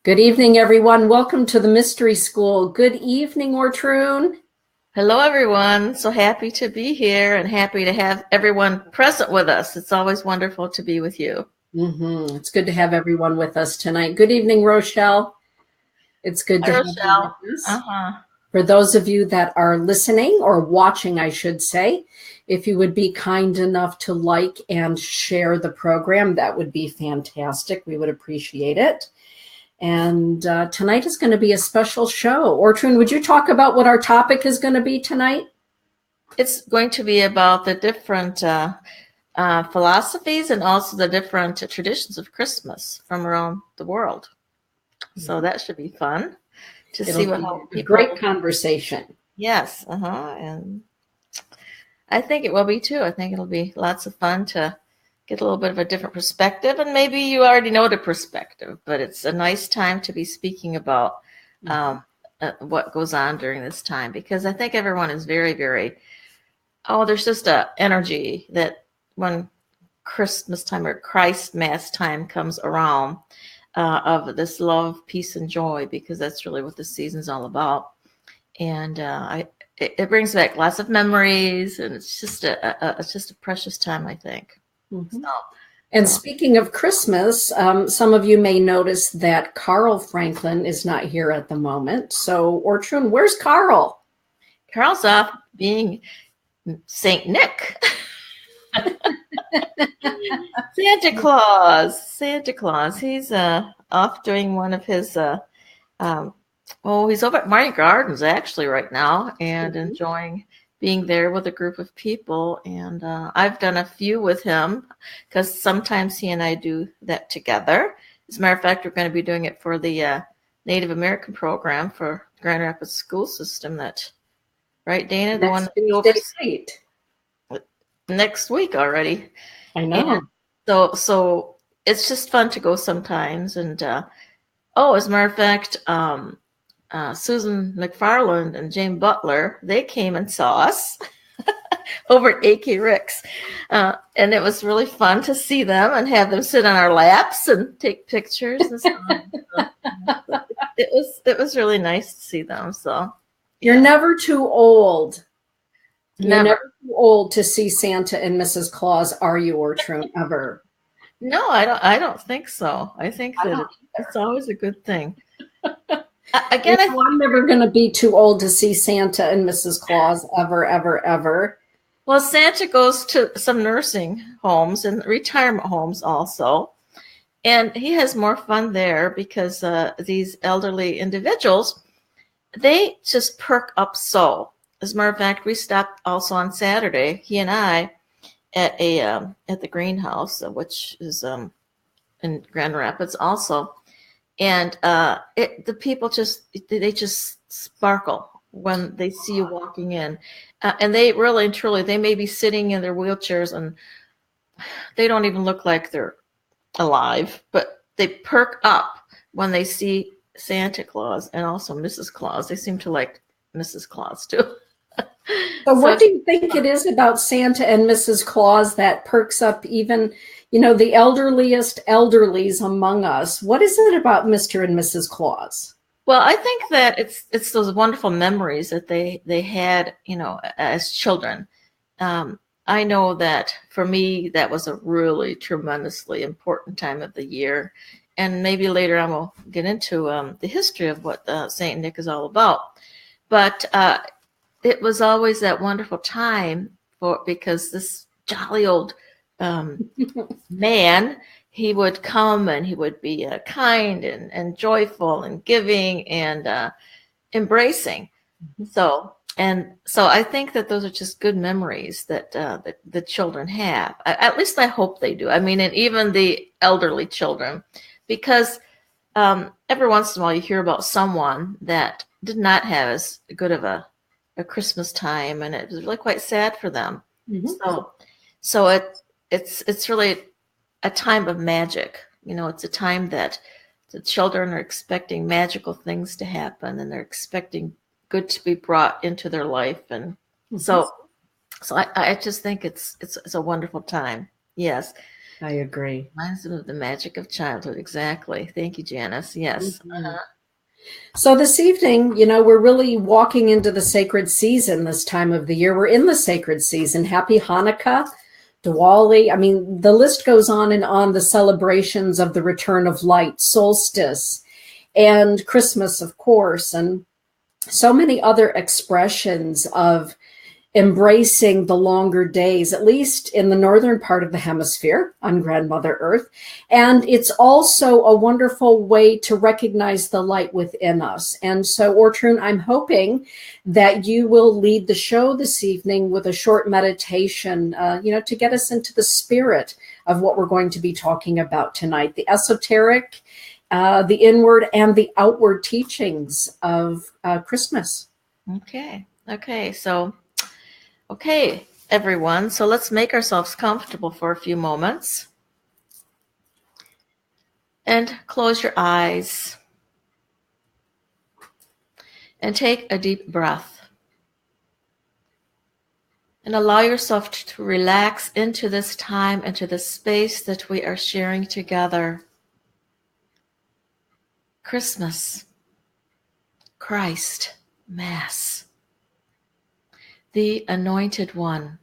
Good evening, everyone. Welcome to the Mystery School. Good evening, Ortrun. Hello, everyone. So happy to be here and happy to have everyone present with us. It's always wonderful to be with you. It's good to have everyone with us tonight. Good evening, Rochelle. It's good Hi, to have you Rochelle. with us. Uh-huh. For those of you that are listening or watching, I should say, if you would be kind enough to like and share the program, that would be fantastic. We would appreciate it. And tonight is going to be a special show. Ortrun, would you talk about what our topic is going to be tonight? It's going to be about the different philosophies and also the different traditions of Christmas from around the world. So that should be fun to see It'll be how a people. great conversation. Yes, and I think it will be too. I think it'll be lots of fun to get a little bit of a different perspective. And maybe you already know the perspective, but it's a nice time to be speaking about what goes on during this time, because I think everyone is very, very, there's just a energy that when Christmas time or Christ Mass time comes around, of this love, peace, and joy, because that's really what the season's all about. And it brings back lots of memories, and it's just a precious time, I think. Mm-hmm. So, And speaking of Christmas, some of you may notice that Carl Franklin is not here at the moment. So, Ortrun, where's Carl? Carl's off being Saint Nick. Santa Claus. He's off doing one of his he's over at Martin Gardens actually right now and enjoying being there with a group of people. And I've done a few with him because sometimes he and I do that together. As a matter of fact, we're going to be doing it for the Native American program for Grand Rapids school system. That right, Dana? The one that we Tuesday night. next week already. I know. And so it's just fun to go sometimes. And as a matter of fact, Susan McFarland and Jane Butler, they came and saw us over at AK Rick's. And it was really fun to see them and have them sit on our laps and take pictures and stuff. It was really nice to see them. So You're never too old. Never. You're never too old to see Santa and Mrs. Claus, are you, Ortrun, ever? No, I don't think so. I think that it's always a good thing. Again, I'm never going to be too old to see Santa and Mrs. Claus ever, ever, ever. Well, Santa goes to some nursing homes and retirement homes also. And he has more fun there because these elderly individuals, they just perk up so. As a matter of fact, we stopped also on Saturday, he and I, at the greenhouse, which is in Grand Rapids also. And the people they just sparkle when they see you walking in. And they really and truly, they may be sitting in their wheelchairs and they don't even look like they're alive, but they perk up when they see Santa Claus and also Mrs. Claus. They seem to like Mrs. Claus too. So what do you think it is about Santa and Mrs. Claus that perks up even, the elderlies among us? What is it about Mr. and Mrs. Claus? Well, I think that it's those wonderful memories that they had, as children. I know that for me, that was a really tremendously important time of the year. And maybe later on we'll get into the history of what St. Nick is all about. But it was always that wonderful time because this jolly old man, he would come and he would be kind and joyful and giving and embracing. So I think that those are just good memories that the children have. At least I hope they do. I mean, and even the elderly children, because every once in a while you hear about someone that did not have as good of a Christmas time, and it was really quite sad for them. Mm-hmm. So it's really a time of magic. It's a time that the children are expecting magical things to happen, and they're expecting good to be brought into their life, and so I just think it's a wonderful time. Yes. I agree. Reminds them of the magic of childhood. Exactly. Thank you, Janice. Yes. Mhm. So this evening, we're really walking into the sacred season this time of the year. We're in the sacred season. Happy Hanukkah, Diwali. I mean, the list goes on, the celebrations of the return of light, solstice, and Christmas, of course, and so many other expressions of embracing the longer days, at least in the northern part of the hemisphere on Grandmother Earth. And it's also a wonderful way to recognize the light within us. And so, Ortrun, I'm hoping that you will lead the show this evening with a short meditation, to get us into the spirit of what we're going to be talking about tonight, the esoteric, the inward and the outward teachings of Christmas. Okay. Okay, everyone. So let's make ourselves comfortable for a few moments. And close your eyes. And take a deep breath. And allow yourself to relax into this time, into the space that we are sharing together. Christmas, Christ, Mass, the Anointed One,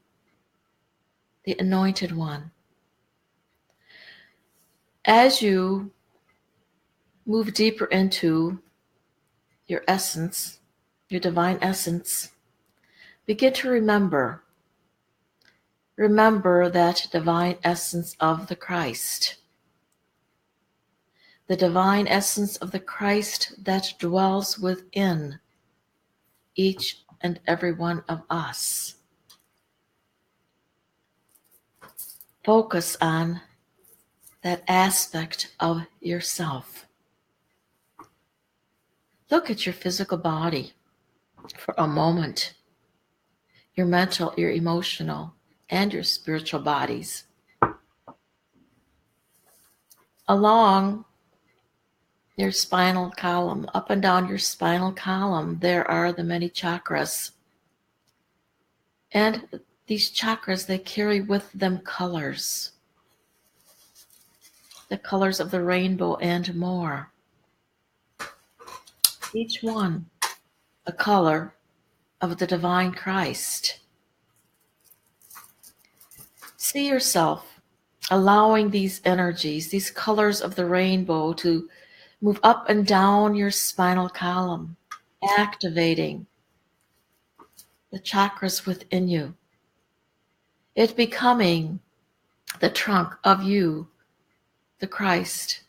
the Anointed One. As you move deeper into your essence, your divine essence, begin to remember that divine essence of the Christ. The divine essence of the Christ that dwells within each and every one of us. Focus on that aspect of yourself. Look at your physical body for a moment, your mental, your emotional, and your spiritual bodies. Along your spinal column, up and down your spinal column, there are the many chakras. And these chakras, they carry with them colors. The colors of the rainbow and more. Each one a color of the divine Christ. See yourself allowing these energies, these colors of the rainbow to move up and down your spinal column, activating the chakras within you. It becoming the trunk of you, the Christ.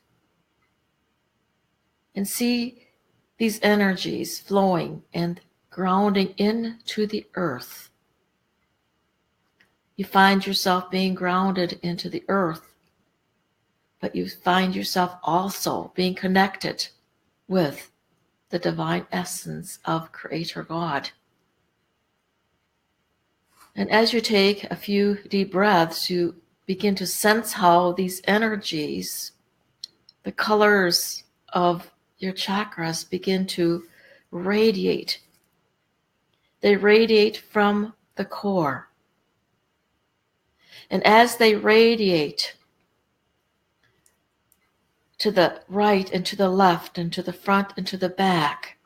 And see these energies flowing and grounding into the earth. You find yourself being grounded into the earth, but you find yourself also being connected with the divine essence of Creator God. And as you take a few deep breaths, you begin to sense how these energies, the colors of your chakras, begin to radiate. They radiate from the core. And as they radiate to the right and to the left and to the front and to the back,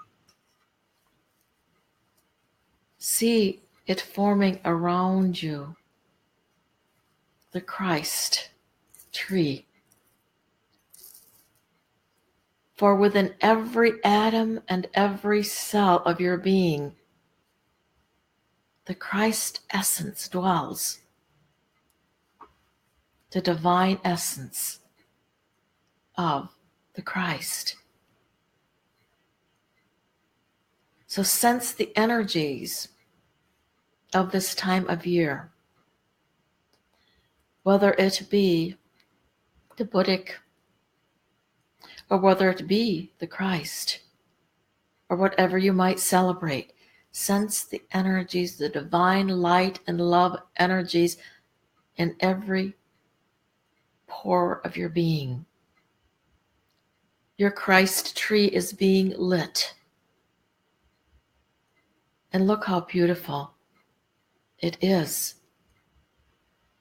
see it forming around you, the Christ tree. For within every atom and every cell of your being, the Christ essence dwells. The divine essence of the Christ. So sense the energies of this time of year, whether it be the Buddhic, or whether it be the Christ, or whatever you might celebrate. Sense the energies, the divine light and love energies in every pore of your being. Your Christ tree is being lit. And look how beautiful it is.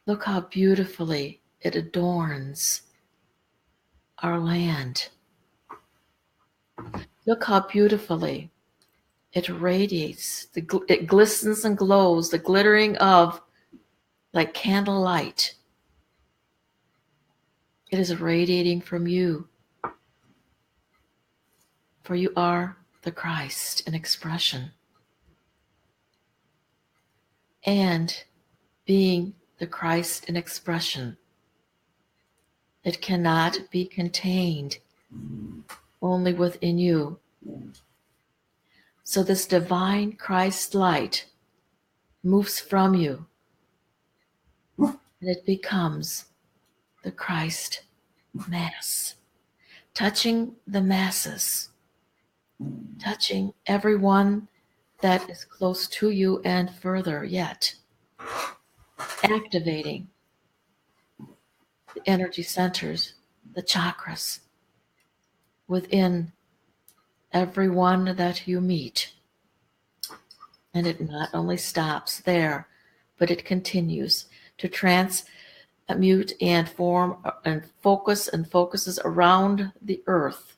Look how beautifully it adorns our land. Look how beautifully it radiates. It glistens and glows, the glittering of like candlelight. It is radiating from you. For you are the Christ in expression. And being the Christ in expression, it cannot be contained only within you. So this divine Christ light moves from you, and it becomes the Christ Mass, touching the masses, touching everyone that is close to you and further yet, activating the energy centers, the chakras within everyone that you meet. And it not only stops there, but it continues to transmute and form and focuses around the earth,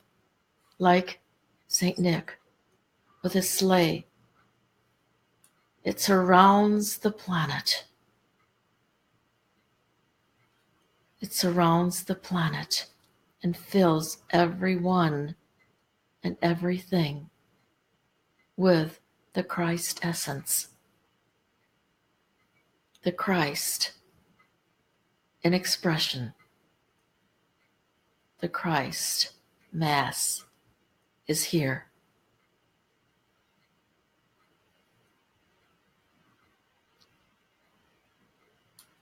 like Saint Nick with his sleigh. It surrounds the planet. It surrounds the planet and fills everyone and everything with the Christ essence. The Christ in expression. The Christ Mass is here.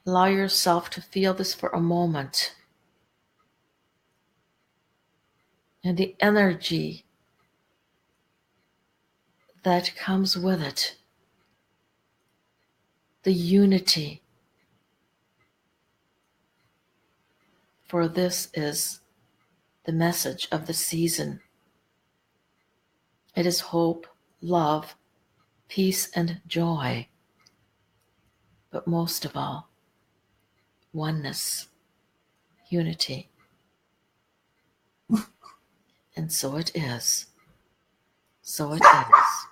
Allow yourself to feel this for a moment. And the energy that comes with it. The unity. For this is the message of the season. It is hope, love, peace, and joy. But most of all, oneness, unity. And so it is. So it is.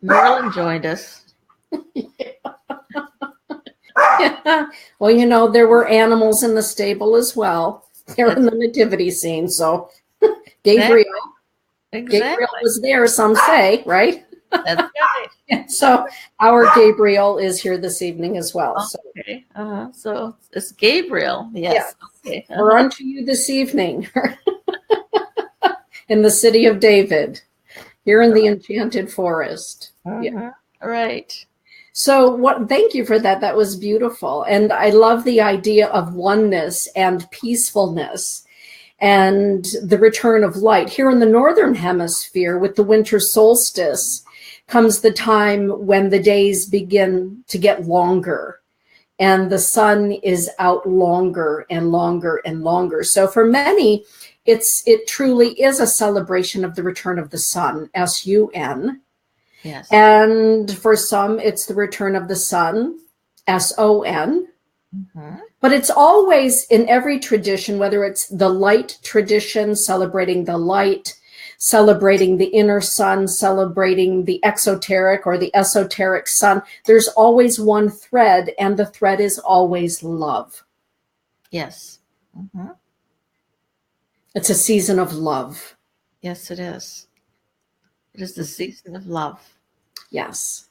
Marilyn joined us. Yeah. Well, there were animals in the stable as well. They're in the nativity scene, so Gabriel. Exactly. Gabriel was there, some say, right? That's right. So our Gabriel is here this evening as well. Okay. So it's Gabriel. Yes. Okay. We're on to you this evening in the city of David, here in the Enchanted Forest. Yeah. Right. So thank you for that. That was beautiful. And I love the idea of oneness and peacefulness and the return of light. Here in the Northern Hemisphere, with the winter solstice, comes the time when the days begin to get longer and the sun is out longer and longer and longer. So for many, it truly is a celebration of the return of the sun, S-U-N. Yes. And for some, it's the return of the sun, S-O-N. But it's always in every tradition, whether it's the light tradition, celebrating the light, celebrating the inner sun, celebrating the exoteric or the esoteric sun, there's always one thread, and the thread is always love. Yes. It's a season of love. Yes, it is. It is the season of love. Yes.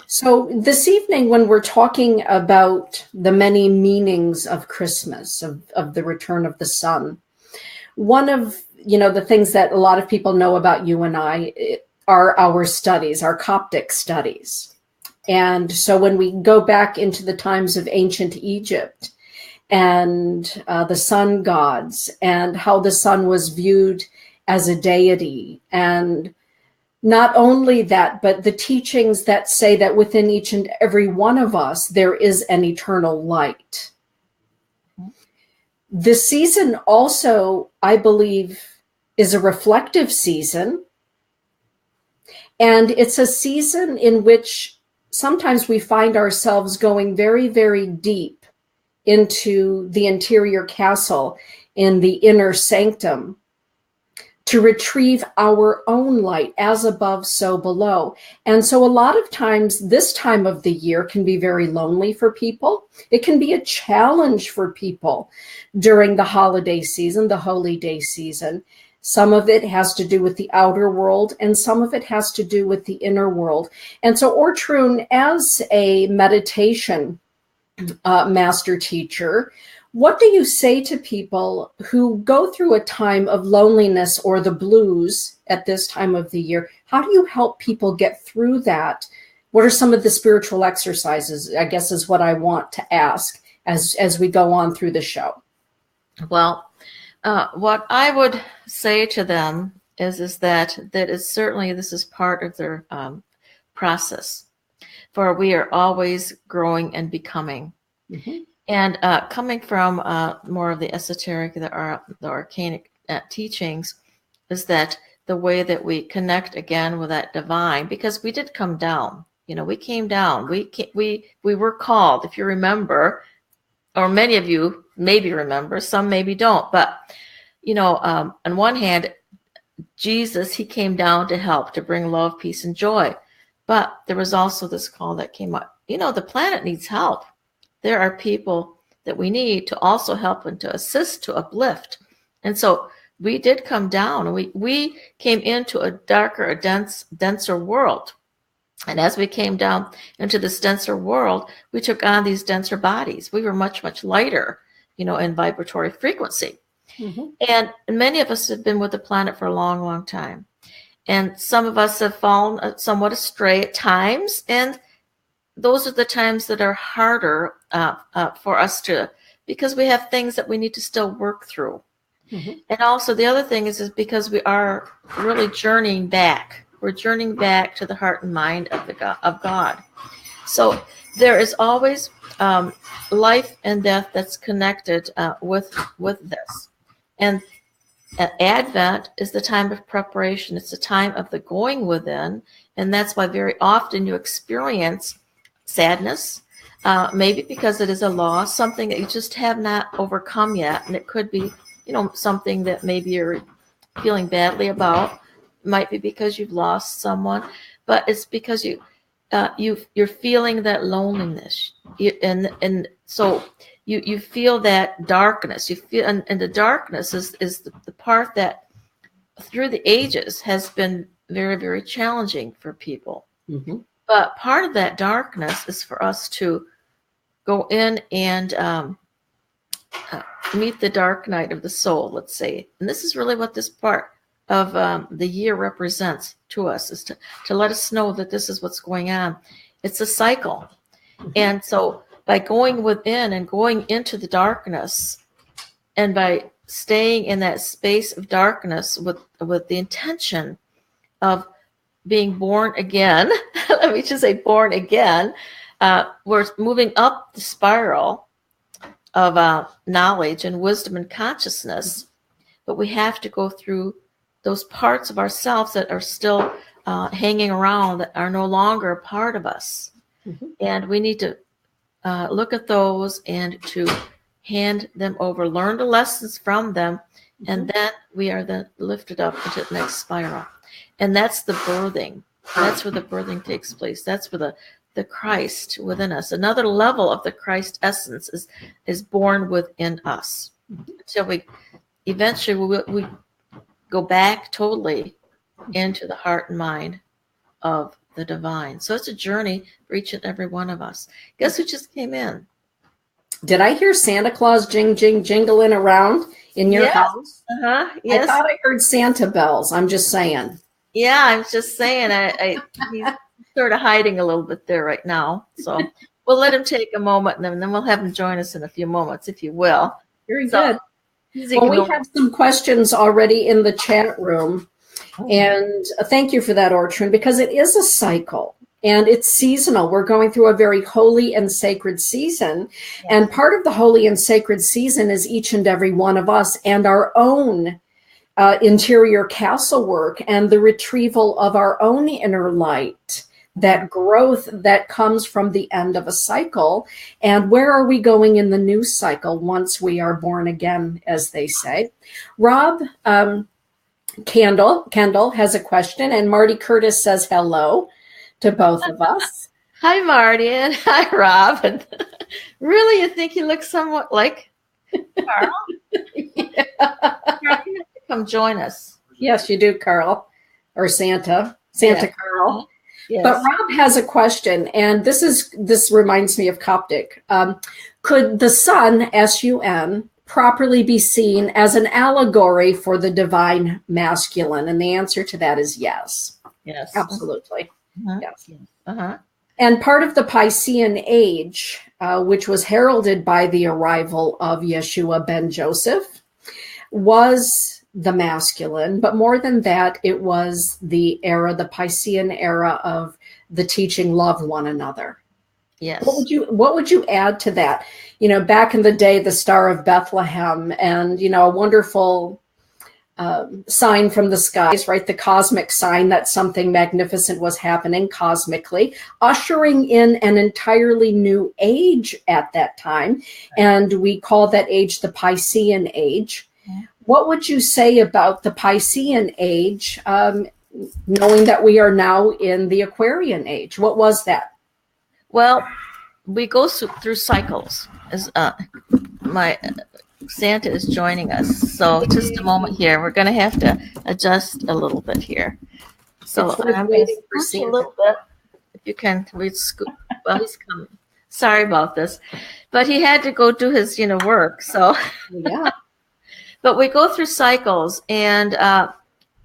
So this evening, when we're talking about the many meanings of Christmas, of the return of the sun, one of the things that a lot of people know about you and I are our studies, our Coptic studies. And so when we go back into the times of ancient Egypt and the sun gods and how the sun was viewed as a deity, and not only that, but the teachings that say that within each and every one of us, there is an eternal light. The season also, I believe, is a reflective season. And it's a season in which sometimes we find ourselves going very, very deep into the interior castle, in the inner sanctum, to retrieve our own light, as above, so below. And so a lot of times this time of the year can be very lonely for people. It can be a challenge for people during the holiday season, the holy day season. Some of it has to do with the outer world, and some of it has to do with the inner world. And so Ortrun, as a meditation master teacher, what do you say to people who go through a time of loneliness or the blues at this time of the year? How do you help people get through that? What are some of the spiritual exercises, I guess, is what I want to ask as we go on through the show? Well, what I would say to them is that is certainly this is part of their process, for we are always growing and becoming. Mm-hmm. And coming from more of the esoteric, the arcanic teachings, is that the way that we connect again with that divine, because we did come down. We came down. We were called, if you remember, or many of you maybe remember, some maybe don't. But on one hand, Jesus, he came down to help, to bring love, peace, and joy. But there was also this call that came up. The planet needs help. There are people that we need to also help and to assist, to uplift. And so we did come down, and we came into a darker, a denser world. And as we came down into this denser world, we took on these denser bodies. We were much, much lighter, in vibratory frequency. Mm-hmm. And many of us have been with the planet for a long, long time. And some of us have fallen somewhat astray at times, and those are the times that are harder for us because we have things that we need to still work through. Mm-hmm. And also the other thing is because we are really journeying back. We're journeying back to the heart and mind of God. So there is always life and death that's connected with this. And Advent is the time of preparation. It's the time of the going within. And that's why very often you experience sadness, maybe because it is a loss, something that you just have not overcome yet. And it could be, something that maybe you're feeling badly about. It might be because you've lost someone, but it's because you're feeling that loneliness. And so you feel that darkness. You feel, and the darkness is the part that through the ages has been very, very challenging for people. Mm-hmm. But part of that darkness is for us to go in and meet the dark night of the soul, let's say. And this is really what this part of the year represents to us, is to let us know that this is what's going on. It's a cycle. Mm-hmm. And so by going within and going into the darkness, and by staying in that space of darkness with the intention of being born again, let me just say born again, we're moving up the spiral of knowledge and wisdom and consciousness, but we have to go through those parts of ourselves that are still hanging around, that are no longer a part of us. Mm-hmm. And we need to look at those and to hand them over, learn the lessons from them, mm-hmm. and then we are then lifted up into the next spiral. And that's the birthing. That's where the birthing takes place. That's where the Christ within us, another level of the Christ essence, is born within us. So we eventually we go back totally into the heart and mind of the divine. So it's a journey for each and every one of us. Guess who just came in? Did I hear Santa Claus jingling around in your house? Uh-huh. Yes. I thought I heard Santa bells. I'm just saying. Yeah, I'm just saying. He's sort of hiding a little bit there right now. So we'll let him take a moment, and then we'll have him join us in a few moments, if you will. Very good. Well, we have some questions already in the chat room. And thank you for that, Ortrun, because it is a cycle and it's seasonal. We're going through a very holy and sacred season. Yes. And part of the holy and sacred season is each and every one of us and our own interior castle work and the retrieval of our own inner light, that growth that comes from the end of a cycle. And where are we going in the new cycle once we are born again, as they say? Rob, Kendall has a question, and Marty Curtis says hello to both of us. Hi, Marty, and hi, Rob. And really, you think you look somewhat like Carl? Yeah. Carl, you have to come join us. Yes, you do, Carl, or Santa yeah. Carl. Yes. But Rob has a question, and this reminds me of Coptic. Could the sun, S-U-N, properly be seen as an allegory for the divine masculine? And the answer to that is yes. Yes. Absolutely. Uh-huh. Yes. Uh-huh. And part of the Piscean age, which was heralded by the arrival of Yeshua ben Joseph, was the masculine, but more than that, it was the Piscean era of the teaching love one another. Yes. What would you add to that? Back in the day, the Star of Bethlehem, and a wonderful sign from the skies, right? The cosmic sign that something magnificent was happening cosmically, ushering in an entirely new age at that time, and we call that age the Piscean age. What would you say about the Piscean age, knowing that we are now in the Aquarian age? What was that? Well, we go through cycles. As my Santa is joining us, so just a moment here. We're going to have to adjust a little bit here. So I'm waiting for Santa a little bit. If you can, scoot. Well, he's coming. Sorry about this, but he had to go do his work. So yeah. But we go through cycles, and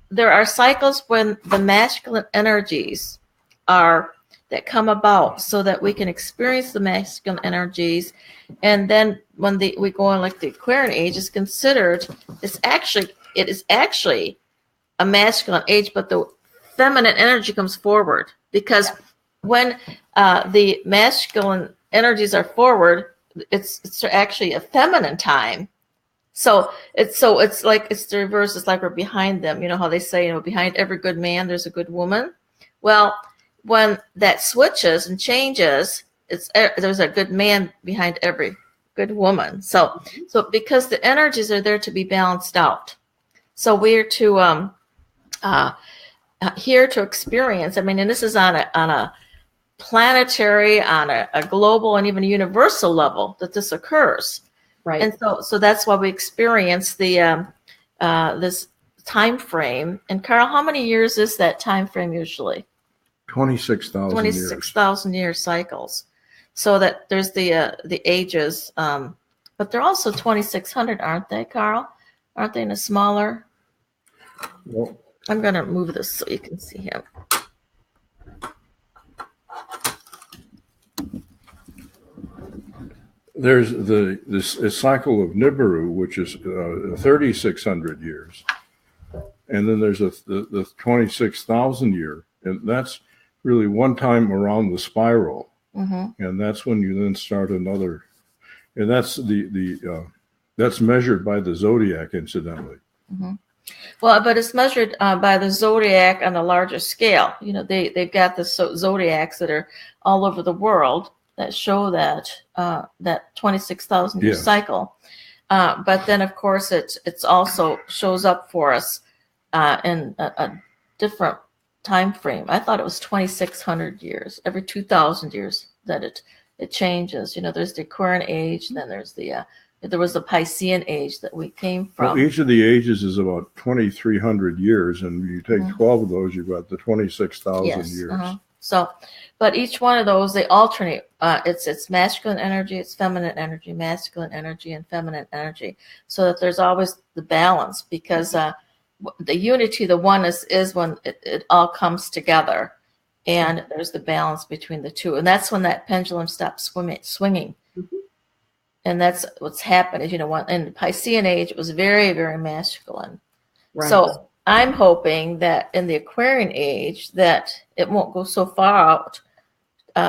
there are cycles when the masculine energies that come about so that we can experience the masculine energies. And then when we go on, like the Aquarian age is considered, it is actually a masculine age, but the feminine energy comes forward, because when the masculine energies are forward, it's actually a feminine time. So it's like it's the reverse. It's like we're behind them. You know how they say, behind every good man, there's a good woman. Well, when that switches and changes, there's a good man behind every good woman. So because the energies are there to be balanced out. So we're to here to experience. I mean, and this is on a planetary, on a global, and even a universal level that this occurs. Right. And so that's why we experience the this time frame. And Carl, how many years is that time frame usually? 26,000 years. 26,000 year cycles. So that there's the ages, but they're also 2,600, aren't they, Carl? Aren't they in a smaller? Well, I'm going to move this so you can see him. there's this cycle of Nibiru, which is 3,600 years, and then there's the 26,000 year, and that's really one time around the spiral, and that's when you then start another, and that's that's measured by the zodiac, incidentally. Well, but it's measured by the zodiac on a larger scale. They've got the zodiacs that are all over the world that show that 26,000 year cycle. But then, of course, it's also shows up for us in a different time frame. I thought it was 2,600 years, every 2,000 years that it changes. There's the Aquarian age, then there's there was the Piscean age that we came from. Well, each of the ages is about 2,300 years, and you take 12 of those, you've got the 26,000 years. So, but each one of those, they alternate. It's masculine energy, it's feminine energy, masculine energy, and feminine energy, so that there's always the balance, because the unity, the oneness, is when it all comes together, and there's the balance between the two, and that's when that pendulum stops swinging. And that's what's happened. In the Piscean age, it was very, very masculine. Right. So I'm hoping that in the Aquarian age that it won't go so far out,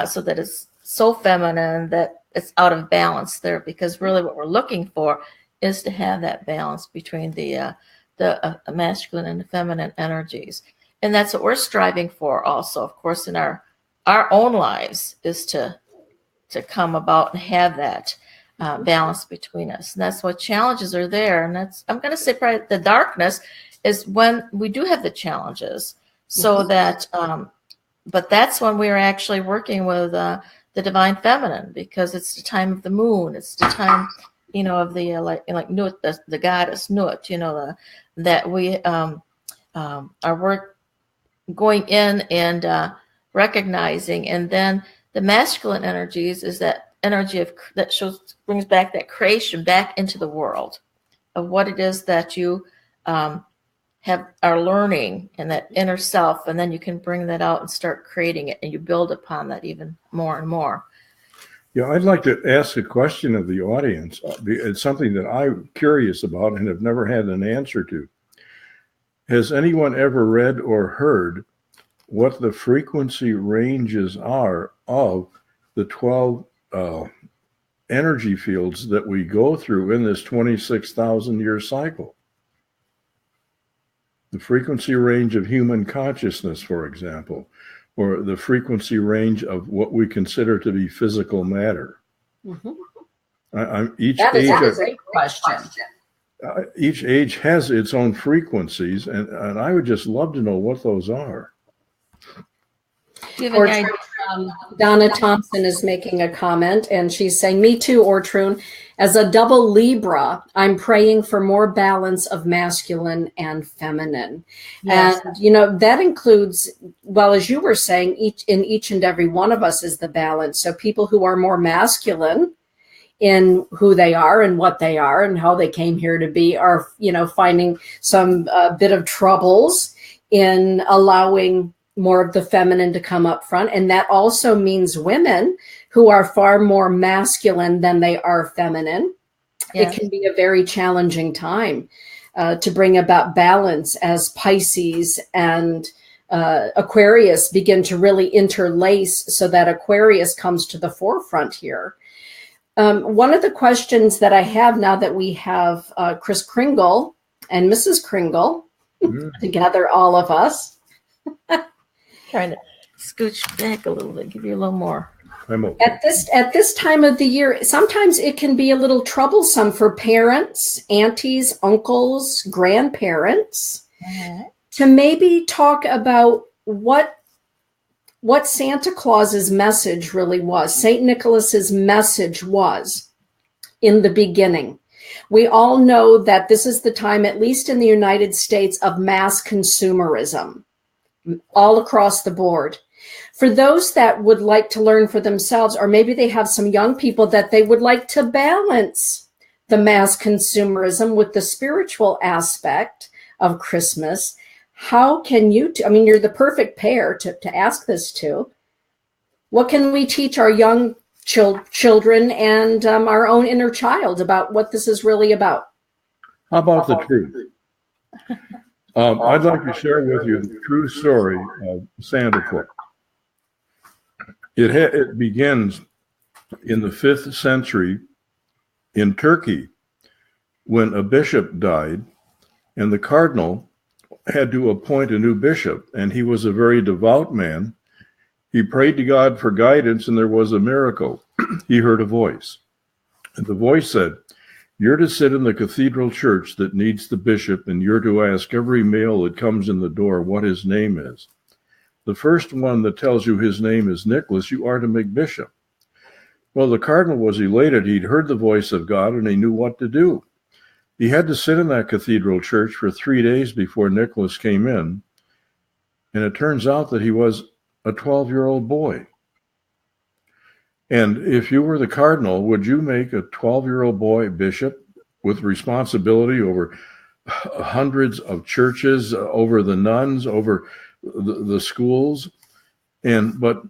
so that it's so feminine that it's out of balance there. Because really, what we're looking for is to have that balance between the the masculine and the feminine energies. And that's what we're striving for also, of course, in our own lives, is to come about and have that balance between us. And that's what challenges are there. And that's, I'm going to say, probably the darkness is when we do have the challenges. So that, but that's when we're actually working with the divine feminine, because it's the time of the moon. It's the time, of the like Nut, the goddess Nut. That we are going in and recognizing, and then the masculine energies is that energy that brings back that creation back into the world of what it is that you are learning, and that inner self, and then you can bring that out and start creating it, and you build upon that even more and more. Yeah, I'd like to ask a question of the audience. It's something that I'm curious about and have never had an answer to. Has anyone ever read or heard what the frequency ranges are of the 12 energy fields that we go through in this 26,000 year cycle? The frequency range of human consciousness, for example, or the frequency range of what we consider to be physical matter. That is a great question. Each age has its own frequencies, and I would just love to know what those are. Donna Thompson is making a comment, and she's saying, me too, Ortrun. As a double Libra, I'm praying for more balance of masculine and feminine. Yes. And, that includes, well, as you were saying, each and every one of us is the balance. So people who are more masculine in who they are and what they are and how they came here to be are, finding some bit of troubles in allowing more of the feminine to come up front. And that also means women who are far more masculine than they are feminine. Yes. It can be a very challenging time to bring about balance as Pisces and Aquarius begin to really interlace, so that Aquarius comes to the forefront here. One of the questions that I have now that we have Chris Kringle and Mrs. Kringle together, all of us, trying to scooch back a little bit, give you a little more. At this time of the year, sometimes it can be a little troublesome for parents, aunties, uncles, grandparents to maybe talk about what Santa Claus's message really was, St. Nicholas's message was in the beginning. We all know that this is the time, at least in the United States, of mass consumerism all across the board. For those that would like to learn for themselves, or maybe they have some young people that they would like to balance the mass consumerism with the spiritual aspect of Christmas, how can you, you're the perfect pair to ask this to. What can we teach our young children and our own inner child about what this is really about? How about the truth? I'd like to share with you the true story of Santa Claus. It begins in the 5th century in Turkey, when a bishop died, and the cardinal had to appoint a new bishop, and he was a very devout man. He prayed to God for guidance, and there was a miracle. He heard a voice, and the voice said, "You're to sit in the cathedral church that needs the bishop, and you're to ask every male that comes in the door what his name is. The first one that tells you his name is Nicholas, you are to make bishop." Well, the cardinal was elated. He'd heard the voice of God, and he knew what to do. He had to sit in that cathedral church for 3 days before Nicholas came in, and it turns out that he was a 12-year-old boy. And if you were the cardinal, would you make a 12-year-old boy bishop with responsibility over hundreds of churches, over the nuns, over the schools? But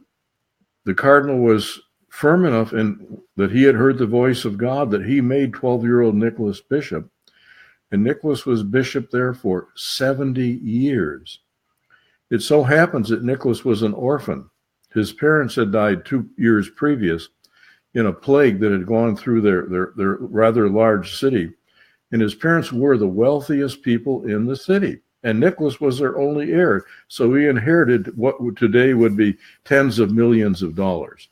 the cardinal was firm enough in that he had heard the voice of God that he made 12-year-old Nicholas bishop. And Nicholas was bishop there for 70 years. It so happens that Nicholas was an orphan. His parents had died 2 years previous in a plague that had gone through their rather large city. and his parents were the wealthiest people in the city. And Nicholas was their only heir, so he inherited what today would be tens of millions of dollars.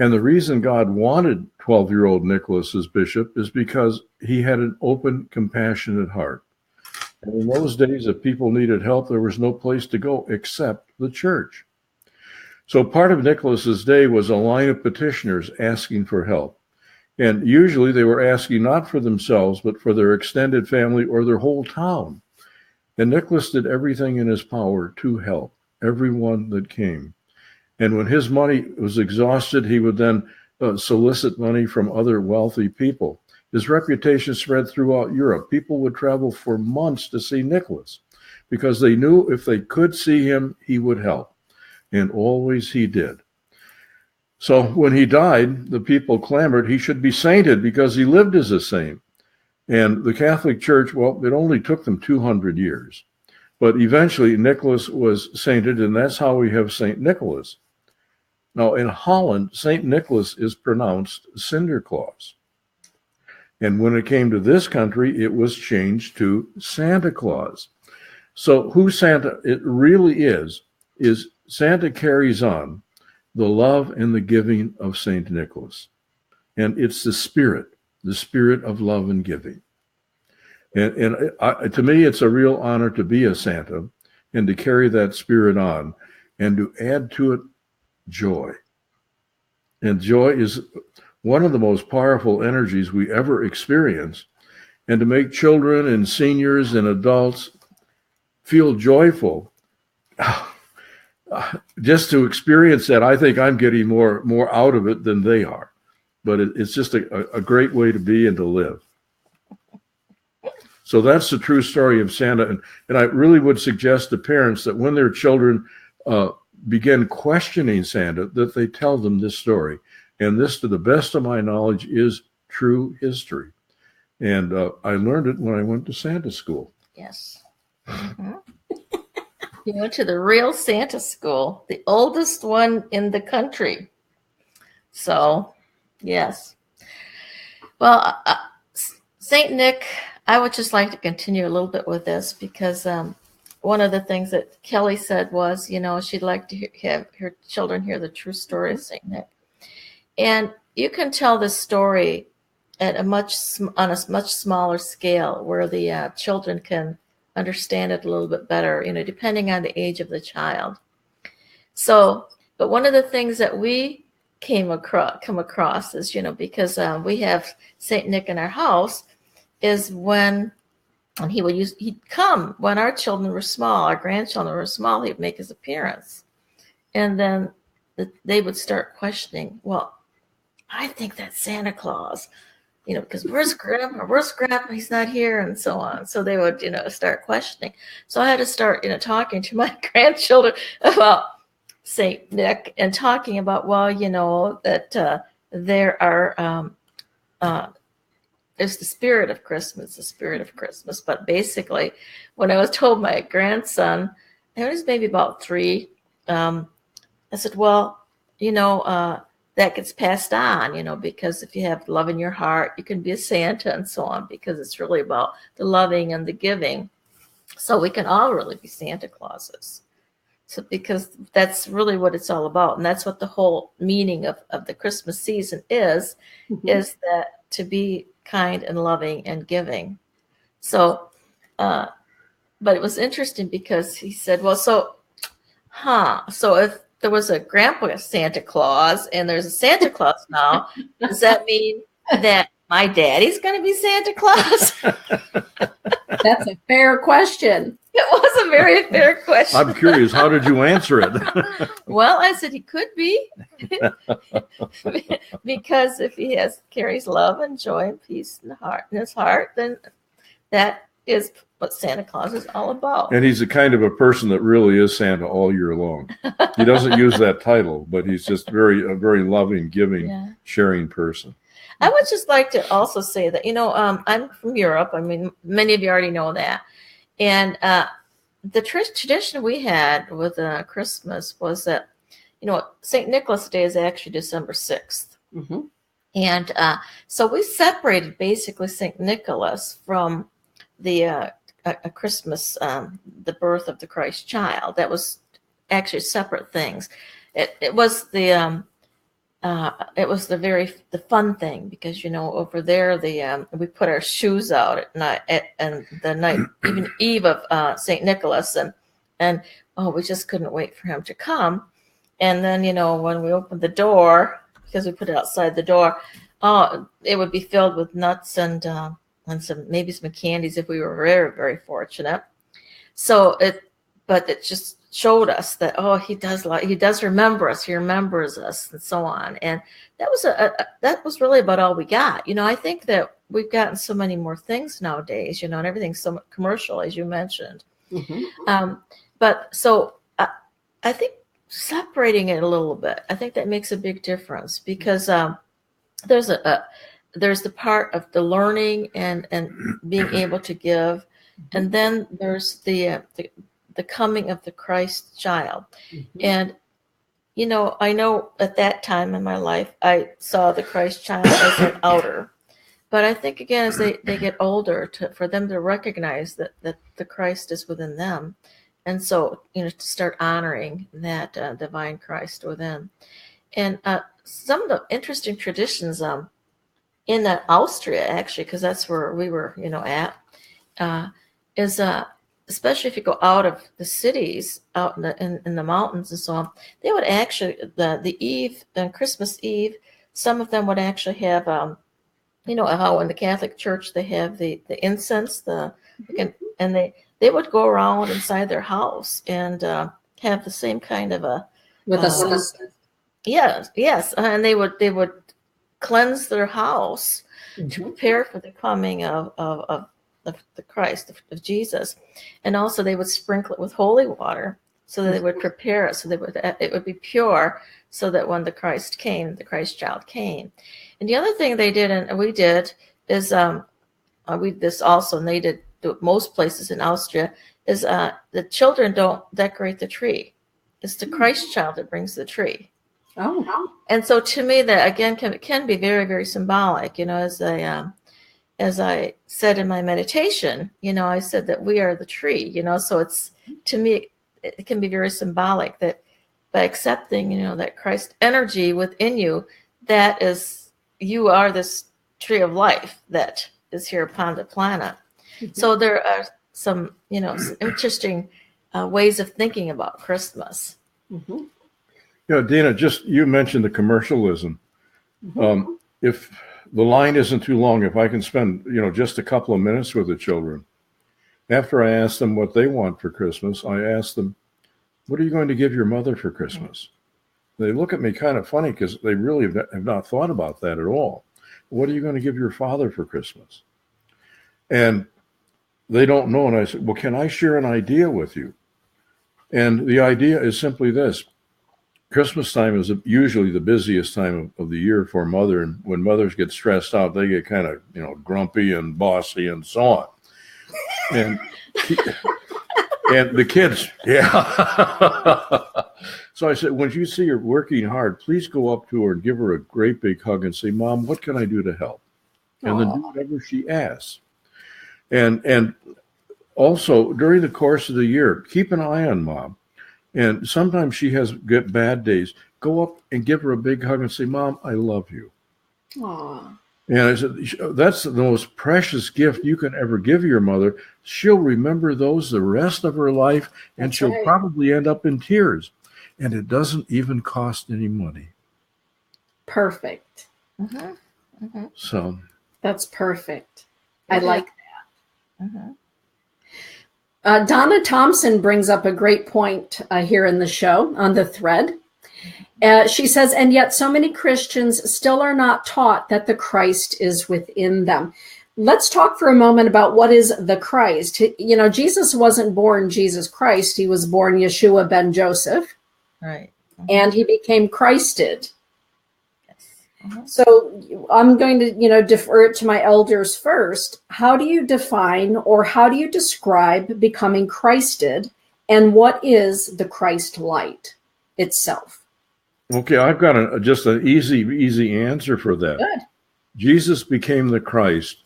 And the reason God wanted 12-year-old Nicholas as bishop is because he had an open, compassionate heart. And in those days, if people needed help, there was no place to go except the church. So part of Nicholas's day was a line of petitioners asking for help. And usually they were asking not for themselves, but for their extended family or their whole town. And Nicholas did everything in his power to help everyone that came. And when his money was exhausted, he would then solicit money from other wealthy people. His reputation spread throughout Europe. People would travel for months to see Nicholas because they knew if they could see him, he would help. And always he did. So when he died, the people clamored he should be sainted because he lived as a saint. And the Catholic Church, well, it only took them 200 years. But eventually Nicholas was sainted, and that's how we have St. Nicholas. Now, in Holland, St. Nicholas is pronounced Sinterklaas. And when it came to this country, it was changed to Santa Claus. So who Santa it really is Santa carries on the love and the giving of St. Nicholas. And it's the spirit of love and giving. And to me, it's a real honor to be a Santa and to carry that spirit on and to add to it joy. And joy is one of the most powerful energies we ever experience. And to make children and seniors and adults feel joyful, just to experience that, I think I'm getting more out of it than they are. But it's just a great way to be and to live. So that's the true story of Santa. And I really would suggest to parents that when their children begin questioning Santa, that they tell them this story. And this, to the best of my knowledge, is true history. And I learned it when I went to Santa school. Yes. Mm-hmm. You went to the real Santa school, the oldest one in the country. So, yes. Well, St. Nick, I would just like to continue a little bit with this because one of the things that Kelly said was, she'd like to have her children hear the true story of St. Nick. And you can tell this story at on a much smaller scale where the children can understand it a little bit better, depending on the age of the child. So, but one of the things that we come across is, because we have St. Nick in our house, is when he'd come when our children were small, our grandchildren were small, he'd make his appearance. And then they would start questioning, well, I think that's Santa Claus, because where's Grandpa? He's not here, and so on. So they would, start questioning. So I had to start, talking to my grandchildren about St. Nick and talking about, that there are, there's the spirit of Christmas. But basically, when I was told my grandson, he was maybe about 3, I said, well, that gets passed on, because if you have love in your heart, you can be a Santa and so on, because it's really about the loving and the giving. So we can all really be Santa Clauses. So because that's really what it's all about. And that's what the whole meaning of the Christmas season is that to be kind and loving and giving. So, but it was interesting because he said, well, so if there was a Grandpa Santa Claus and there's a Santa Claus now, does that mean that my daddy's going to be Santa Claus? That's a fair question. It was a very fair question. I'm curious, how did you answer it? Well, I said he could be, because if he carries love and joy and peace in his heart, then that is what Santa Claus is all about. And he's the kind of a person that really is Santa all year long. He doesn't use that title, but he's just a very loving, giving, sharing person. I would just like to also say that, I'm from Europe. I mean, many of you already know that. And the tradition we had with Christmas was that, St. Nicholas Day is actually December 6th. Mm-hmm. And so we separated basically St. Nicholas from the a Christmas, the birth of the Christ child. That was actually separate things. It was the the fun thing, because over there we put our shoes out at night, and the night even eve of St. Nicholas, and oh, we just couldn't wait for him to come. And then when we opened the door, because we put it outside the door, oh, it would be filled with nuts and maybe some candies if we were very, very fortunate. But it just showed us that, oh, he does remember us. He remembers us, and so on. And that was really about all we got. I think that we've gotten so many more things nowadays, and everything's so commercial, as you mentioned. Mm-hmm. But so I think separating it a little bit, I think that makes a big difference, because there's the part of the learning and being able to give, and then there's the coming of the Christ child. Mm-hmm. And I know at that time in my life I saw the Christ child as an outer, but I think again, as they get older, for them to recognize that the Christ is within them, and so to start honoring that divine Christ within. And some of the interesting traditions in Austria, actually, because that's where we were at, is especially if you go out of the cities, out in the mountains and so on, they would actually the Eve and Christmas Eve, some of them would actually have how in the Catholic Church they have the incense, and they would go around inside their house and have the same kind of a With a yes, and they would cleanse their house mm-hmm. to prepare for the coming of the Christ, of Jesus. And also they would sprinkle it with holy water, so that they would prepare it, so it would be pure, so that when the Christ came, the Christ child came. And the other thing they did, and we did, is we did this also, and they did do it most places in Austria, is the children don't decorate the tree. It's the Christ child that brings the tree. Oh. And so to me, that again can be very, very symbolic. As I said in my meditation, I said that we are the tree. So it's, to me, it can be very symbolic that by accepting, that Christ energy within you, that is, you are this tree of life that is here upon the planet. Mm-hmm. So there are some, some interesting ways of thinking about Christmas. Mm-hmm. Dina, you mentioned the commercialism. Mm-hmm. If the line isn't too long, if I can spend, just a couple of minutes with the children, after I ask them what they want for Christmas, I ask them, what are you going to give your mother for Christmas? They look at me kind of funny, because they really have not thought about that at all. What are you going to give your father for Christmas? And they don't know. And I said, well, can I share an idea with you? And the idea is simply this. Christmas time is usually the busiest time of the year for a mother. And when mothers get stressed out, they get kind of, grumpy and bossy and so on. And the kids, yeah. So I said, when you see her working hard, please go up to her and give her a great big hug and say, Mom, what can I do to help? And then do whatever she asks. And also, during the course of the year, keep an eye on Mom. And sometimes she has bad days. Go up and give her a big hug and say, Mom, I love you. Aww. And I said, that's the most precious gift you can ever give your mother. She'll remember those the rest of her life, and she'll probably end up in tears. And it doesn't even cost any money. Perfect. Mm-hmm. Mm-hmm. So that's perfect. I like that. Mm-hmm. Donna Thompson brings up a great point here in the show on the thread. She says, and yet so many Christians still are not taught that the Christ is within them. Let's talk for a moment about what is the Christ. Jesus wasn't born Jesus Christ. He was born Yeshua ben Joseph. Right. Mm-hmm. And he became Christed. Mm-hmm. So I'm going to, defer it to my elders first. How do you define, or how do you describe becoming Christed, and what is the Christ light itself? Okay, I've got just an easy answer for that. Good. Jesus became the Christ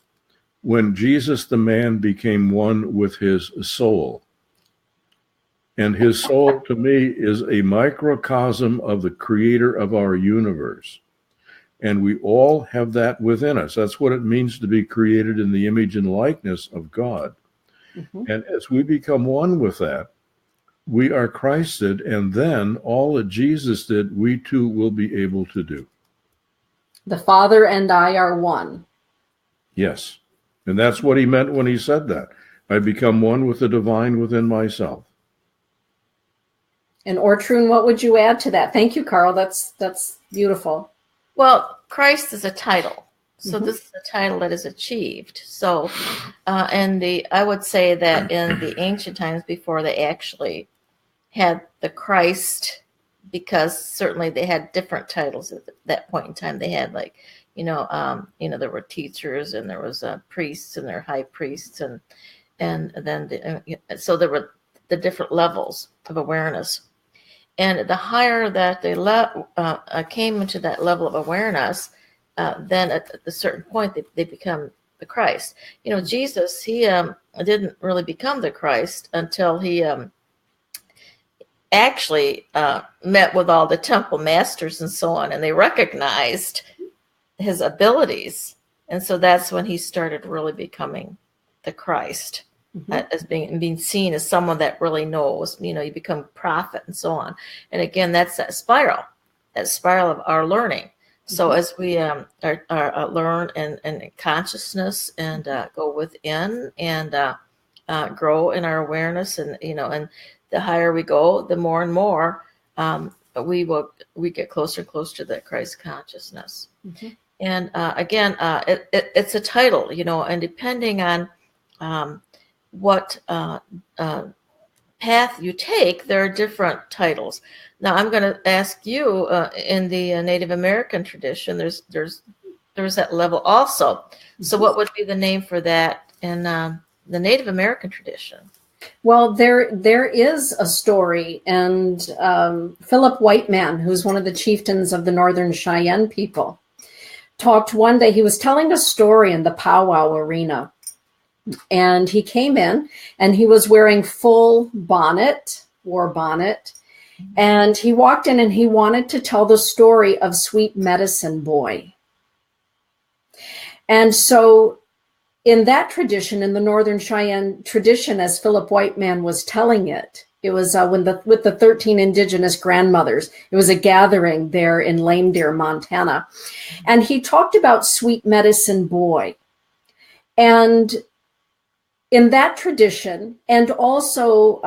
when Jesus, the man, became one with his soul. And his soul, to me, is a microcosm of the creator of our universe. And we all have that within us. That's what it means to be created in the image and likeness of God. Mm-hmm. And as we become one with that, we are Christed, and then all that Jesus did, we too will be able to do. The Father and I are one. Yes. And that's what he meant when he said that. I become one with the divine within myself. And Ortrun, what would you add to that? Thank you, Carl. That's beautiful. Well, Christ is a title. So Mhm. this is a title that is achieved. So, I would say that in the ancient times before they actually had the Christ, because certainly they had different titles at that point in time. They had there were teachers, and there was priests, and there were high priests, and then so there were the different levels of awareness. And the higher that they came into that level of awareness, then at a certain point they become the Christ. Jesus, he didn't really become the Christ until he actually met with all the temple masters and so on, and they recognized his abilities. And so that's when he started really becoming the Christ. Mm-hmm. As being seen as someone that really knows, you become a prophet and so on. And again, that's that spiral of our learning. So as we learn and consciousness and go within and grow in our awareness, and and the higher we go, the more and more we get closer and closer to that Christ consciousness. Mm-hmm. And again, it's a title, and depending on what path you take, there are different titles. Now, I'm going to ask you, in the Native American tradition, there's that level also. Mm-hmm. So what would be the name for that in the Native American tradition? Well, there is a story, and Philip Whiteman, who's one of the chieftains of the Northern Cheyenne people, talked one day. He was telling a story in the powwow arena. And he came in, and he was wearing full war bonnet. And he walked in, and he wanted to tell the story of Sweet Medicine Boy. And so in that tradition, in the Northern Cheyenne tradition, as Philip Whiteman was telling it, it was with the 13 indigenous grandmothers. It was a gathering there in Lame Deer, Montana. And he talked about Sweet Medicine Boy. And in that tradition, and also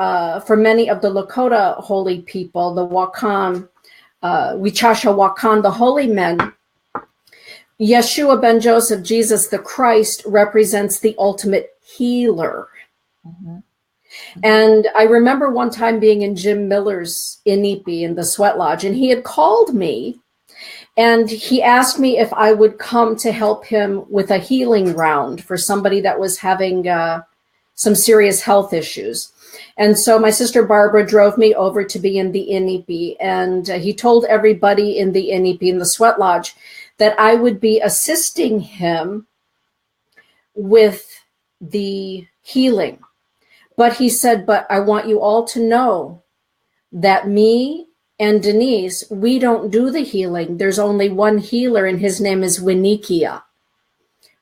for many of the Lakota holy people, the Wakan, Wichasha Wakan, the holy men, Yeshua ben Joseph, Jesus the Christ, represents the ultimate healer. Mm-hmm. And I remember one time being in Jim Miller's Inipi in the Sweat Lodge, and he had called me, and he asked me if I would come to help him with a healing round for somebody that was having some serious health issues. And so my sister Barbara drove me over to be in the Inipi, and he told everybody in the Inipi, in the Sweat Lodge, that I would be assisting him with the healing. But he said, but I want you all to know that me and Denise, we don't do the healing. There's only one healer, and his name is Winikia.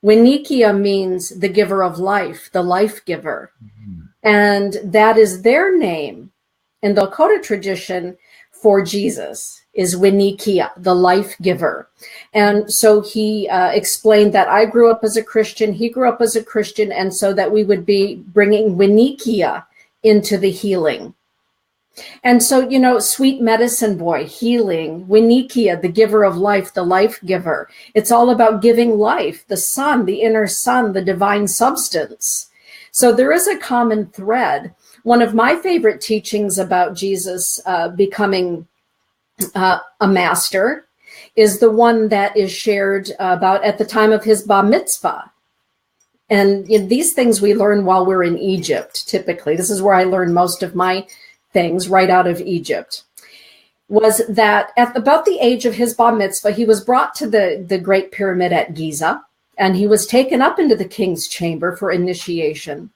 Winikia means the giver of life, the life giver. Mm-hmm. And that is their name in the Lakota tradition for Jesus, is Winikia, the life giver. And so he explained that I grew up as a Christian, he grew up as a Christian, and so that we would be bringing Winikia into the healing. And so, Sweet Medicine Boy, healing, Winikia, the giver of life, the life giver. It's all about giving life, the sun, the inner sun, the divine substance. So there is a common thread. One of my favorite teachings about Jesus becoming a master is the one that is shared about at the time of his bar mitzvah. And these things we learn while we're in Egypt, typically. This is where I learn most of my things, right out of Egypt. was that at about the age of his bar mitzvah, he was brought to the Great Pyramid at Giza, and he was taken up into the king's chamber for initiation.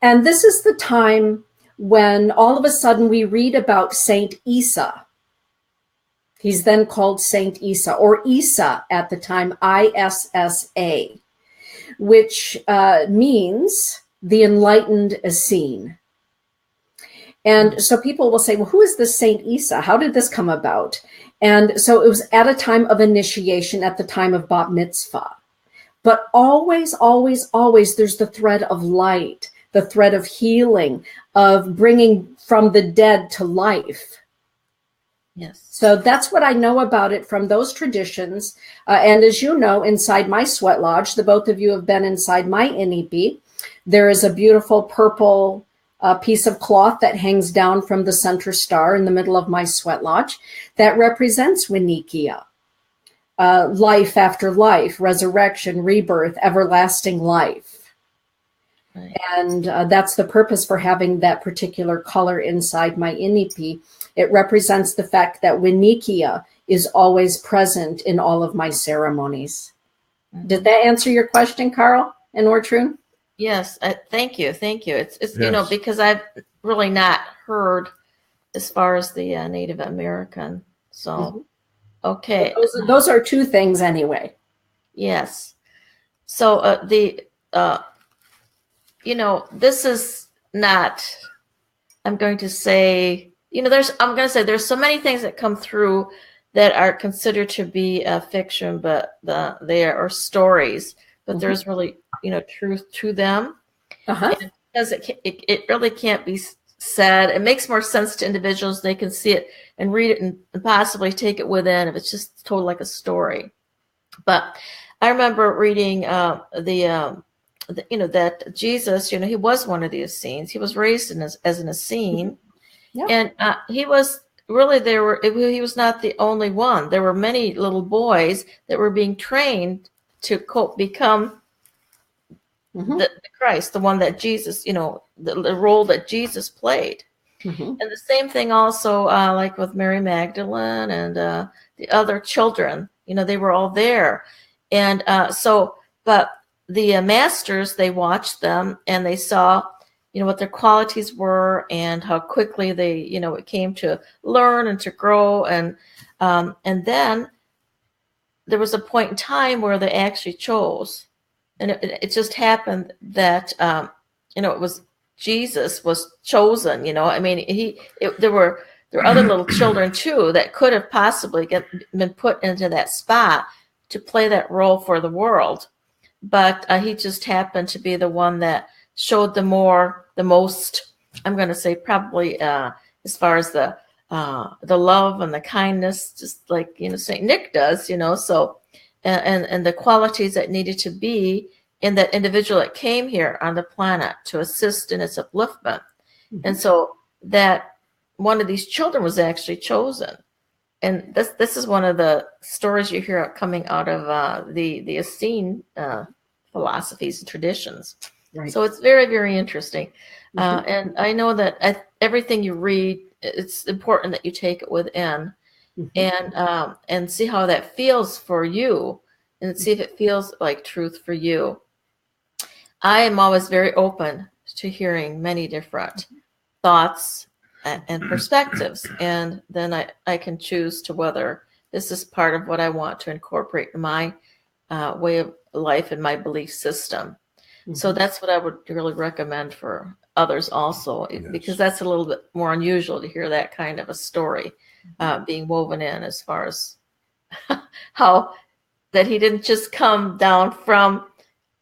And this is the time when all of a sudden we read about Saint Isa. He's then called Saint Isa, or Isa at the time, Issa, which means the enlightened Essene. And so people will say, well, who is this Saint Isa? How did this come about? And so it was at a time of initiation, at the time of bat mitzvah. But always, always, always, there's the thread of light, the thread of healing, of bringing from the dead to life. Yes. So that's what I know about it from those traditions. And as you know, inside my sweat lodge, the both of you have been inside my inipi, there is a beautiful purple piece of cloth that hangs down from the center star in the middle of my sweat lodge that represents Winikia. Life after life, resurrection, rebirth, everlasting life. Right. And that's the purpose for having that particular color inside my inipi. It represents the fact that Winikia is always present in all of my ceremonies. Mm-hmm. Did that answer your question, Carl and Ortrun? Yes, thank you. It's Yes. You know, because I've really not heard as far as the Native American. So, Mm-hmm. Okay. Those are two things anyway. Yes. So you know, this is not, I'm going to say, you know, there's so many things that come through that are considered to be fiction, but they are stories, but Mm-hmm. there's really, you know, truth to them. Uh-huh. And because it really can't be said. It makes more sense to individuals. They can see it and read it and possibly take it within if it's just told like a story. But I remember reading you know, that Jesus, you know, he was one of the Essenes. He was raised as an Essene. Yeah. And he was really, he was not the only one. There were many little boys that were being trained to become Mm-hmm. the Christ, the one that Jesus, you know, the role that Jesus played. Mm-hmm. And the same thing also, like with Mary Magdalene and the other children, you know, they were all there. And but the masters, they watched them and they saw, you know, what their qualities were and how quickly they, you know, it came to learn and to grow. And then there was a point in time where they actually chose. And it just happened that, you know, it was Jesus was chosen, you know. I mean, there were other little children too that could have possibly been put into that spot to play that role for the world. But he just happened to be the one that showed the most, I'm going to say probably as far as the love and the kindness, just like, you know, St. Nick does, you know, so. And the qualities that needed to be in that individual that came here on the planet to assist in its upliftment. Mm-hmm. And so that one of these children was actually chosen. And this is one of the stories you hear coming out of the Essene philosophies and traditions. Right. So it's very, very interesting. Mm-hmm. And I know that everything you read, it's important that you take it within. Mm-hmm. And see how that feels for you and see if it feels like truth for you. I am always very open to hearing many different thoughts and perspectives. And then I can choose to whether this is part of what I want to incorporate in my way of life and my belief system. Mm-hmm. So that's what I would really recommend for others also, yes. Because that's a little bit more unusual to hear that kind of a story. Being woven in as far as how that he didn't just come down from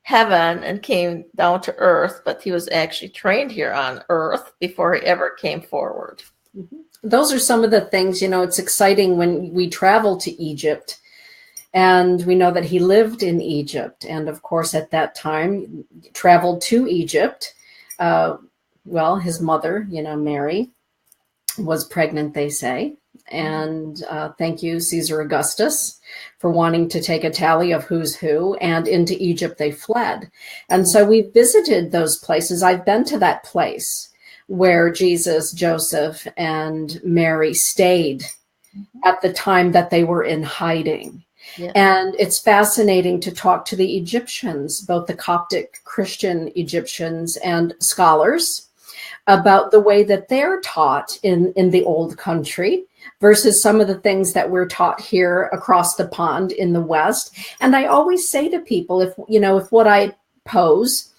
heaven and came down to earth, but he was actually trained here on earth before he ever came forward. Mm-hmm. Those are some of the things, you know, it's exciting when we travel to Egypt and we know that he lived in Egypt. And of course, at that time, traveled to Egypt. Well, his mother, you know, Mary, was pregnant, they say. And thank you, Caesar Augustus, for wanting to take a tally of who's who. And into Egypt they fled. And so we visited those places. I've been to that place where Jesus, Joseph, and Mary stayed at the time that they were in hiding. Yeah. And it's fascinating to talk to the Egyptians, both the Coptic Christian Egyptians and scholars, about the way that they're taught in the old country versus some of the things that we're taught here across the pond in the West. And I always say to people, if what I pose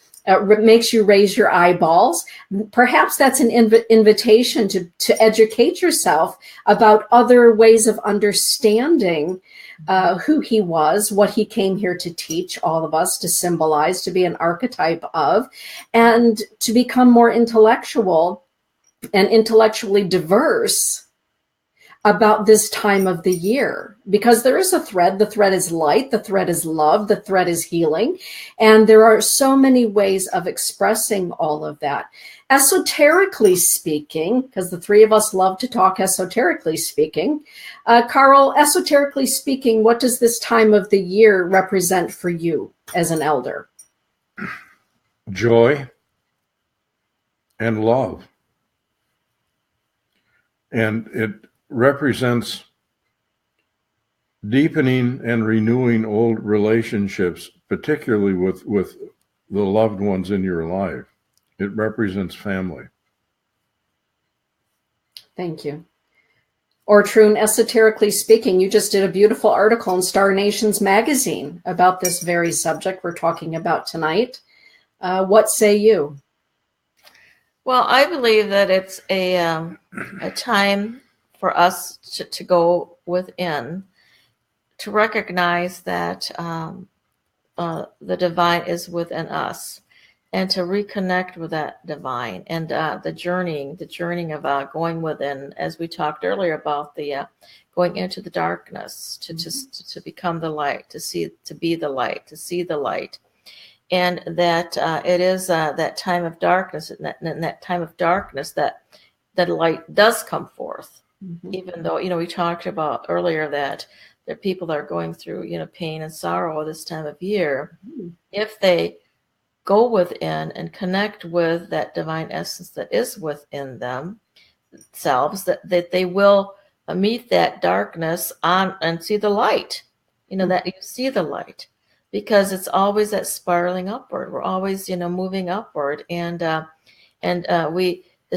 makes you raise your eyeballs, perhaps that's an invitation to educate yourself about other ways of understanding who he was, what he came here to teach all of us, to symbolize, to be an archetype of, and to become more intellectual and intellectually diverse about this time of the year, because there is a thread. The thread is light, the thread is love, the thread is healing, and there are so many ways of expressing all of that. Esoterically speaking, because the three of us love to talk esoterically speaking, Carl, esoterically speaking, what does this time of the year represent for you as an elder? Joy and love. And it represents deepening and renewing old relationships, particularly with the loved ones in your life. It represents family. Thank you. Ortrun, esoterically speaking, you just did a beautiful article in Star Nations magazine about this very subject we're talking about tonight. What say you? Well, I believe that it's a time for us to go within, to recognize that the divine is within us, and to reconnect with that divine, and the journeying of going within, as we talked earlier about the going into the darkness, to become the light, to be the light, to see the light. And that it is that time of darkness, and that time of darkness that light does come forth. Mm-hmm. Even though, we talked about earlier that there are people that are going through, pain and sorrow this time of year. Mm-hmm. If they go within and connect with that divine essence that is within themselves, that they will meet that darkness on and see the light. Mm-hmm. That you see the light. Because it's always that spiraling upward. We're always, moving upward, and the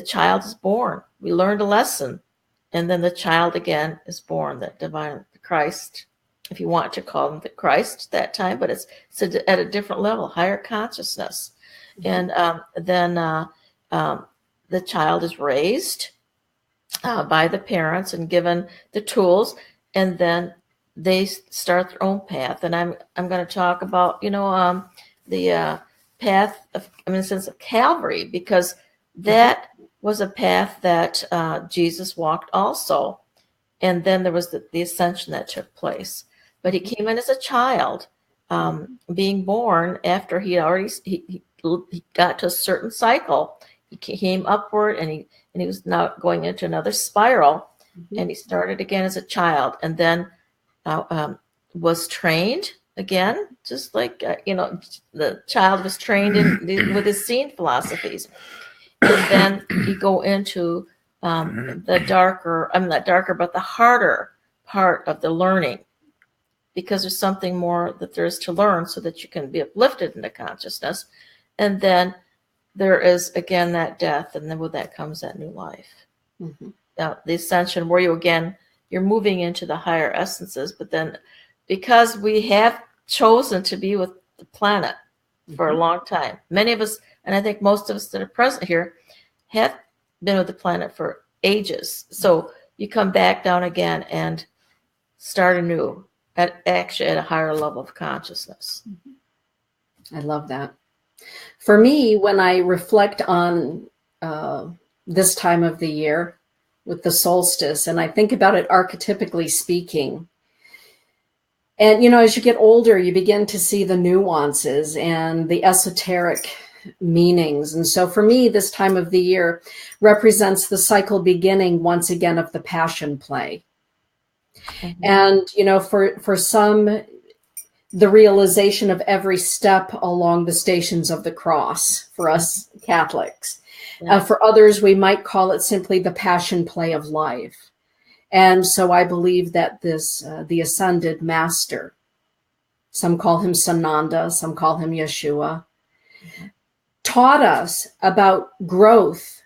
child is born. We learned a lesson, and then the child again is born. That divine Christ, if you want to call him the Christ, that time, but it's at a different level, higher consciousness, and then the child is raised by the parents and given the tools, and then they start their own path. And I'm going to talk about, the path of, in a sense, of Calvary, because that was a path that Jesus walked also. And then there was the ascension that took place. But he came in as a child, being born after he got to a certain cycle. He came upward, and he was now going into another spiral. Mm-hmm. And he started again as a child, and then was trained again, just like the child was trained with his scene philosophies, and then you go into the darker, not darker, but the harder part of the learning, because there's something more that there is to learn, so that you can be uplifted into consciousness, and then there is again that death, and then with that comes that new life. Mm-hmm. The ascension, where you're moving into the higher essences, but then because we have chosen to be with the planet for a long time, many of us, and I think most of us that are present here, have been with the planet for ages. So you come back down again and start anew, actually at a higher level of consciousness. I love that. For me, when I reflect on this time of the year, with the solstice, and I think about it archetypically speaking. And, as you get older, you begin to see the nuances and the esoteric meanings. And so for me, this time of the year represents the cycle beginning once again of the Passion Play. Mm-hmm. And, for some, the realization of every step along the Stations of the Cross for us Catholics. For others, we might call it simply the Passion Play of life. And so I believe that this, the ascended master, some call him Sananda, some call him Yeshua, taught us about growth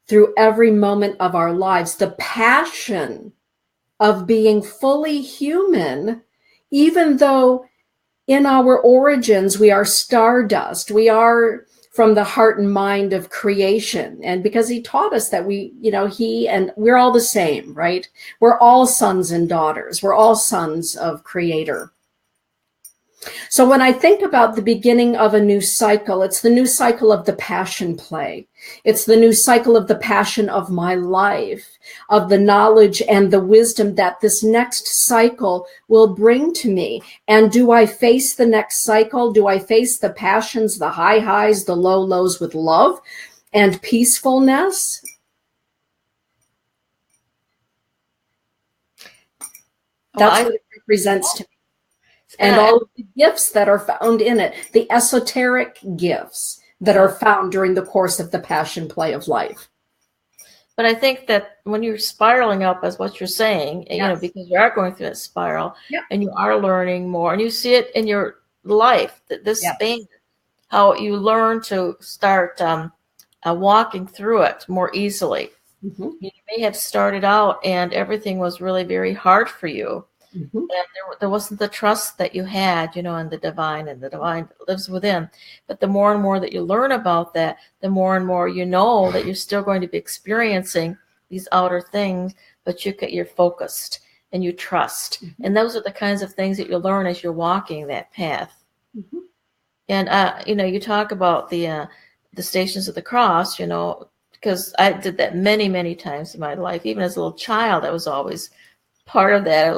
through every moment of our lives, the passion of being fully human, even though in our origins we are stardust, we are from the heart and mind of creation. And because he taught us that we, he and we're all the same, right? We're all sons and daughters. We're all sons of Creator. So when I think about the beginning of a new cycle, it's the new cycle of the passion play. It's the new cycle of the passion of my life, of the knowledge and the wisdom that this next cycle will bring to me. And do I face the next cycle? Do I face the passions, the high highs, the low lows with love and peacefulness? That's what it represents to me. And all of the gifts that are found in it, the esoteric gifts that are found during the course of the passion play of life. But I think that when you're spiraling up, as what you're saying, because you are going through that spiral, and you are learning more, and you see it in your life, that this span, how you learn to start walking through it more easily. Mm-hmm. You may have started out and everything was really very hard for you. Mm-hmm. And there wasn't the trust that you had, in the divine, and the divine lives within. But the more and more that you learn about that, the more and more you know that you're still going to be experiencing these outer things, but you're focused and you trust. Mm-hmm. And those are the kinds of things that you learn as you're walking that path. Mm-hmm. And, you talk about the Stations of the Cross, because I did that many, many times in my life. Even as a little child, I was always part of that.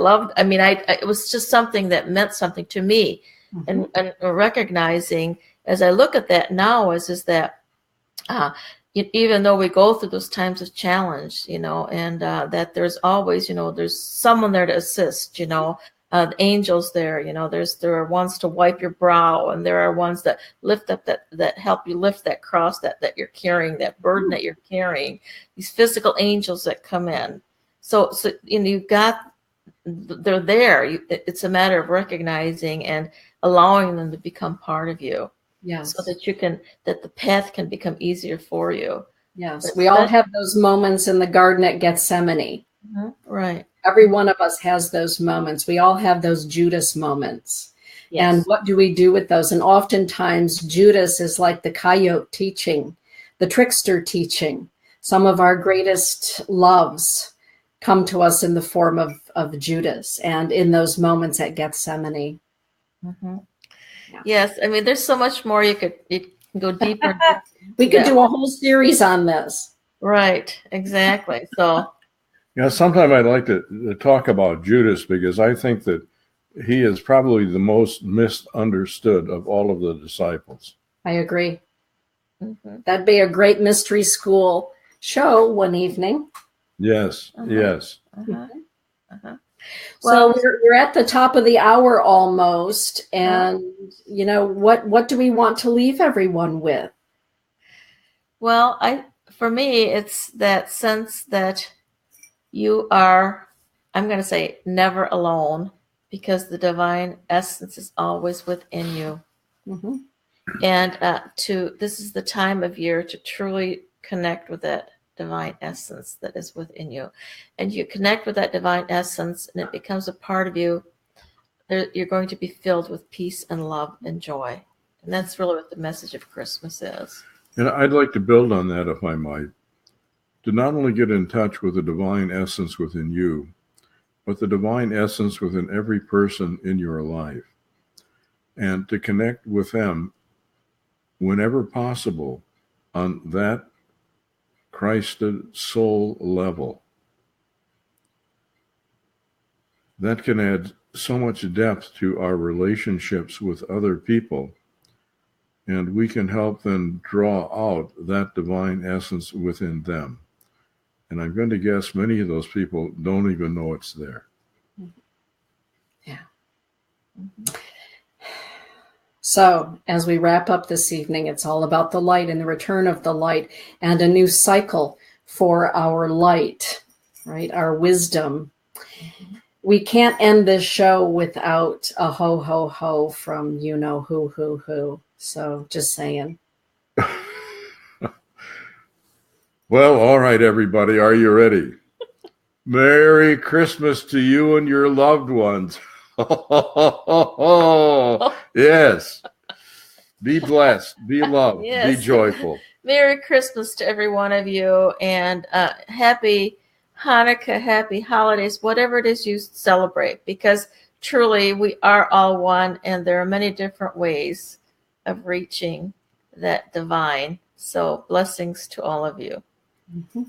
It was just something that meant something to me. Mm-hmm. and recognizing as I look at that now is that even though we go through those times of challenge, and that there's always, there's someone there to assist, the angels there, there are ones to wipe your brow, and there are ones that lift up that help you lift that cross that you're carrying, that burden that you're carrying, these physical angels that come in. So they're there. It's a matter of recognizing and allowing them to become part of you. Yes. So that the path can become easier for you. Yes. We all have those moments in the garden at Gethsemane. Mm-hmm. Right. Every one of us has those moments. We all have those Judas moments. Yes. And what do we do with those? And oftentimes Judas is like the coyote teaching, the trickster teaching. Some of our greatest loves come to us in the form of Judas, and in those moments at Gethsemane. Mm-hmm. Yeah. Yes, there's so much more you can go deeper. We could do a whole series on this. Right, exactly. So, sometimes I'd like to talk about Judas, because I think that he is probably the most misunderstood of all of the disciples. I agree. Mm-hmm. That'd be a great mystery school show one evening. Yes, yes. So we're at the top of the hour almost, and what do we want to leave everyone with? Well, for me, it's that sense that you are, I'm going to say, never alone, because the divine essence is always within you. Mm-hmm. And this is the time of year to truly connect with that divine essence that is within you, and you connect with that divine essence and it becomes a part of you. You're going to be filled with peace and love and joy, and that's really what the message of Christmas is. And I'd like to build on that, if I might, to not only get in touch with the divine essence within you, but the divine essence within every person in your life, and to connect with them whenever possible on that Christed soul level. That can add so much depth to our relationships with other people, and we can help them draw out that divine essence within them. And I'm going to guess many of those people don't even know it's there. Yeah. Mm-hmm. So as we wrap up this evening, it's all about the light and the return of the light and a new cycle for our light. right? Our wisdom. We can't end this show without a ho, ho, ho from you know who. So just saying. Well, all right, everybody. Are you ready? Merry Christmas to you and your loved ones. Yes. Be blessed. Be loved. Yes. Be joyful. Merry Christmas to every one of you, and happy Hanukkah, happy holidays, whatever it is you celebrate, because truly we are all one, and there are many different ways of reaching that divine. So blessings to all of you. Mm-hmm.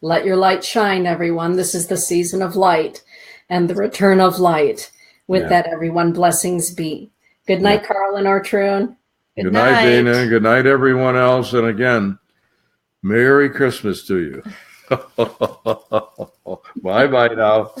Let your light shine, everyone. This is the season of light and the return of light. With that, everyone, blessings be. Good night, Carl and Ortrun. Good night, Dana. Good night, everyone else. And again, Merry Christmas to you. Bye-bye now.